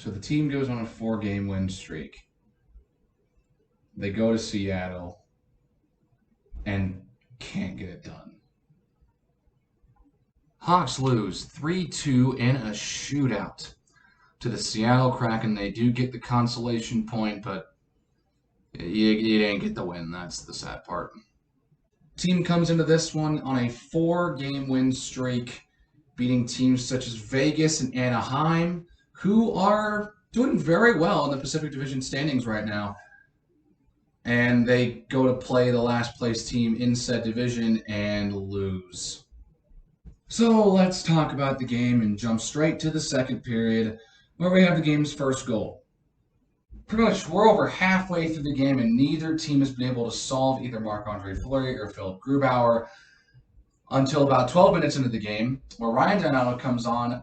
So the team goes on a 4-game win streak. They go to Seattle and can't get it done. Hawks lose 3-2 in a shootout to the Seattle Kraken. They do get the consolation point, but you didn't get the win. That's the sad part. Team comes into this one on a 4-game win streak, beating teams such as Vegas and Anaheim, who are doing very well in the Pacific Division standings right now. And they go to play the last place team in said division and lose. So let's talk about the game and jump straight to the second period, where we have the game's first goal. Pretty much, we're over halfway through the game, and neither team has been able to solve either Marc-Andre Fleury or Philipp Grubauer until about 12 minutes into the game, where Ryan Donato comes on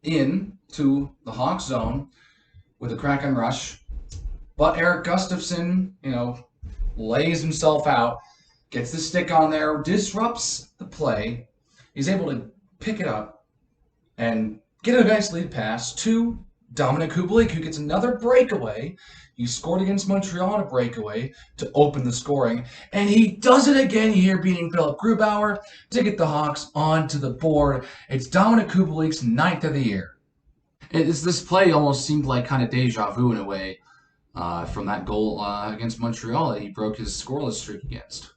in to the Hawks zone with a Kraken rush. But Erik Gustafsson, lays himself out, gets the stick on there, disrupts the play. He's able to pick it up and get a nice lead pass to Dominik Kubalik, who gets another breakaway. He scored against Montreal on a breakaway to open the scoring. And he does it again here, beating Philipp Grubauer to get the Hawks onto the board. It's Dominik Kubalik's 9th of the year. This play almost seemed like kind of deja vu in a way. From that goal against Montreal that he broke his scoreless streak against.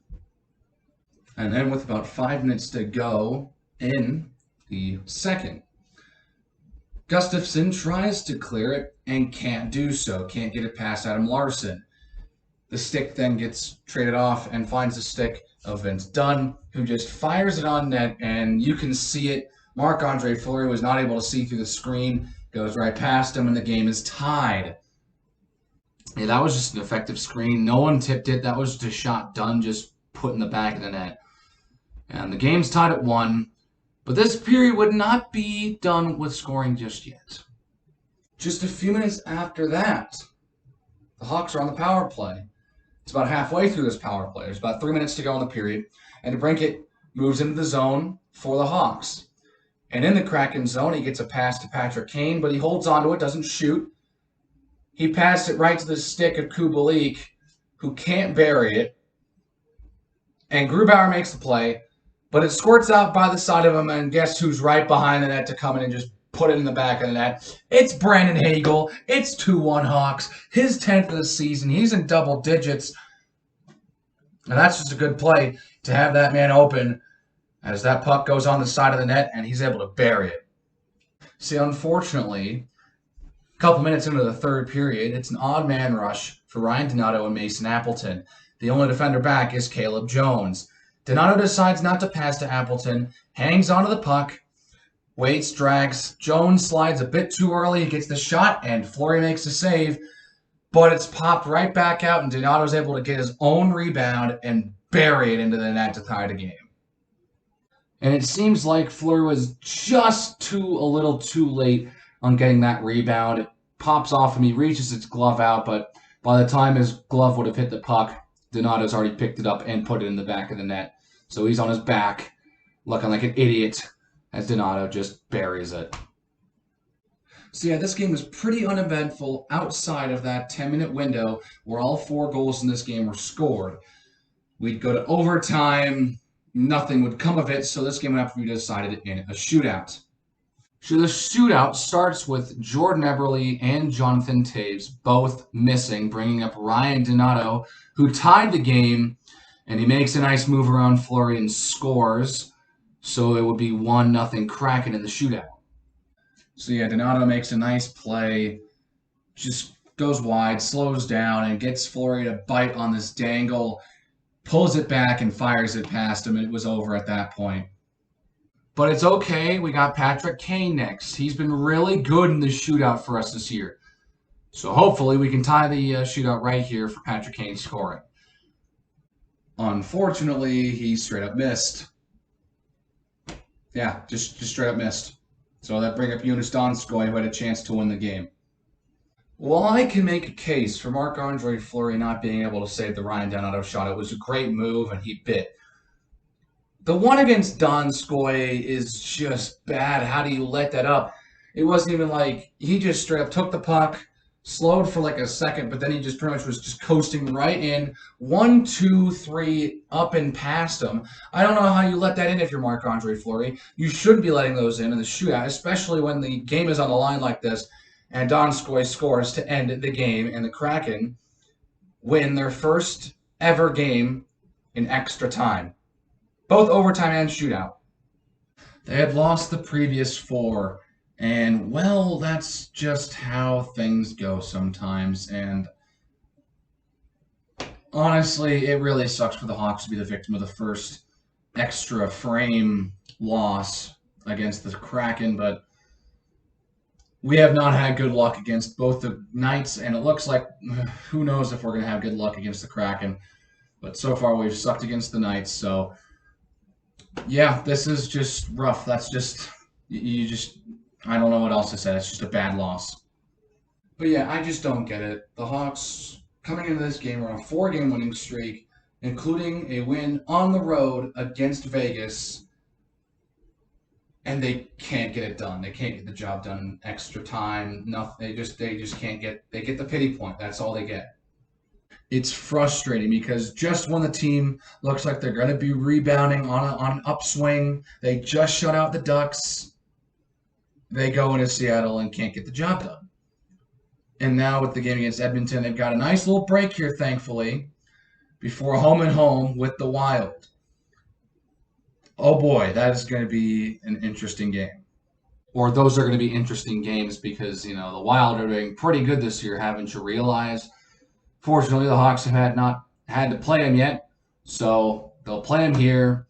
And then with about 5 minutes to go in the second, Gustafsson tries to clear it and can't do so, can't get it past Adam Larsson. The stick then gets traded off and finds the stick of Vince Dunn, who just fires it on net, and you can see it. Marc-Andre Fleury was not able to see through the screen, goes right past him, and the game is tied. Yeah, that was just an effective screen. No one tipped it. That was just a shot done, just put in the back of the net. And the game's tied at 1. But this period would not be done with scoring just yet. Just a few minutes after that, the Hawks are on the power play. It's about halfway through this power play. There's about 3 minutes to go in the period. And DeBrincat moves into the zone for the Hawks. And in the Kraken zone, he gets a pass to Patrick Kane, but he holds onto it, doesn't shoot. He passed it right to the stick of Kubalik, who can't bury it. And Grubauer makes the play, but it squirts out by the side of him, and guess who's right behind the net to come in and just put it in the back of the net? It's Brandon Hagel. It's 2-1 Hawks. His 10th of the season. He's in double digits. And that's just a good play to have that man open as that puck goes on the side of the net, and he's able to bury it. See, unfortunately, a couple minutes into the third period, it's an odd man rush for Ryan Donato and Mason Appleton. The only defender back is Caleb Jones. Donato decides not to pass to Appleton, hangs onto the puck, waits, drags. Jones slides a bit too early. He gets the shot, and Fleury makes the save. But it's popped right back out, and Donato's able to get his own rebound and bury it into the net to tie the game. And it seems like Fleury was just a little too late on getting that rebound. It pops off him. He reaches its glove out, but by the time his glove would have hit the puck, Donato's already picked it up and put it in the back of the net. So he's on his back, looking like an idiot, as Donato just buries it. So yeah, this game was pretty uneventful outside of that 10-minute window where all 4 goals in this game were scored. We'd go to overtime, nothing would come of it, so this game would have to be decided in a shootout. So the shootout starts with Jordan Eberle and Jonathan Toews both missing, bringing up Ryan Donato, who tied the game, and he makes a nice move around Fleury and scores. So it would be 1-0 Kraken in the shootout. So yeah, Donato makes a nice play, just goes wide, slows down, and gets Fleury to bite on this dangle, pulls it back and fires it past him, and it was over at that point. But it's okay. We got Patrick Kane next. He's been really good in this shootout for us this year. So hopefully we can tie the shootout right here for Patrick Kane scoring. Unfortunately, he straight up missed. Yeah, just straight up missed. So that brings up Jonas Donskoy, who had a chance to win the game. Well, I can make a case for Marc-Andre Fleury not being able to save the Ryan Donato shot. It was a great move, and he bit. The one against Donskoy is just bad. How do you let that up? It wasn't even like he just straight up took the puck, slowed for like a second, but then he just pretty much was just coasting right in. 1, 2, 3, up and past him. I don't know how you let that in if you're Marc-Andre Fleury. You shouldn't be letting those in the shootout, especially when the game is on the line like this. And Donskoy scores to end the game, and the Kraken win their first ever game in extra time, both overtime and shootout. They had lost the previous 4, and well, that's just how things go sometimes. And honestly, it really sucks for the Hawks to be the victim of the first extra frame loss against the Kraken, but we have not had good luck against both the Knights, and it looks like who knows if we're going to have good luck against the Kraken. But so far, we've sucked against the Knights, so yeah, this is just rough. That's just, I don't know what else to say. It's just a bad loss. But yeah, I just don't get it. The Hawks, coming into this game, are on a 4-game winning streak, including a win on the road against Vegas, and they can't get it done. They can't get the job done in extra time. Nothing. They just can't get. They get the pity point. That's all they get. It's frustrating because just when the team looks like they're going to be rebounding on an upswing, they just shut out the Ducks. They go into Seattle and can't get the job done. And now with the game against Edmonton, they've got a nice little break here, thankfully, before home and home with the Wild. Oh boy, that is going to be an interesting game. Or those are going to be interesting games because, the Wild are doing pretty good this year, haven't you realized? Fortunately, the Hawks have not had to play them yet, so they'll play them here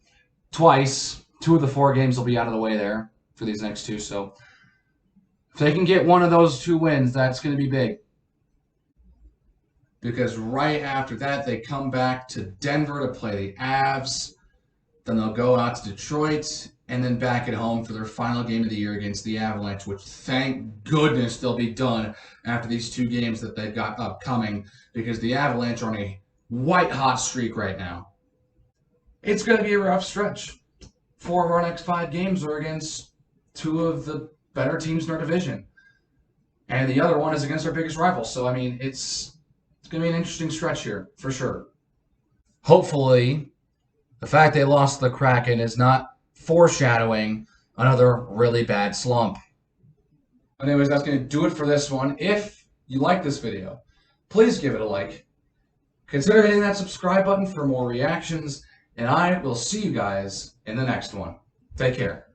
twice. 2 of the 4 games will be out of the way there for these next 2, so if they can get one of those 2 wins, that's going to be big. Because right after that, they come back to Denver to play the Avs. Then they'll go out to Detroit and then back at home for their final game of the year against the Avalanche, which thank goodness they'll be done after these 2 games that they've got upcoming because the Avalanche are on a white-hot streak right now. It's going to be a rough stretch. 4 of our next 5 games are against 2 of the better teams in our division. And the other one is against our biggest rival. So, it's going to be an interesting stretch here, for sure. Hopefully, the fact they lost to the Kraken is not foreshadowing another really bad slump. Anyways, that's going to do it for this one. If you like this video, please give it a like. Consider hitting that subscribe button for more reactions, and I will see you guys in the next one. Take care.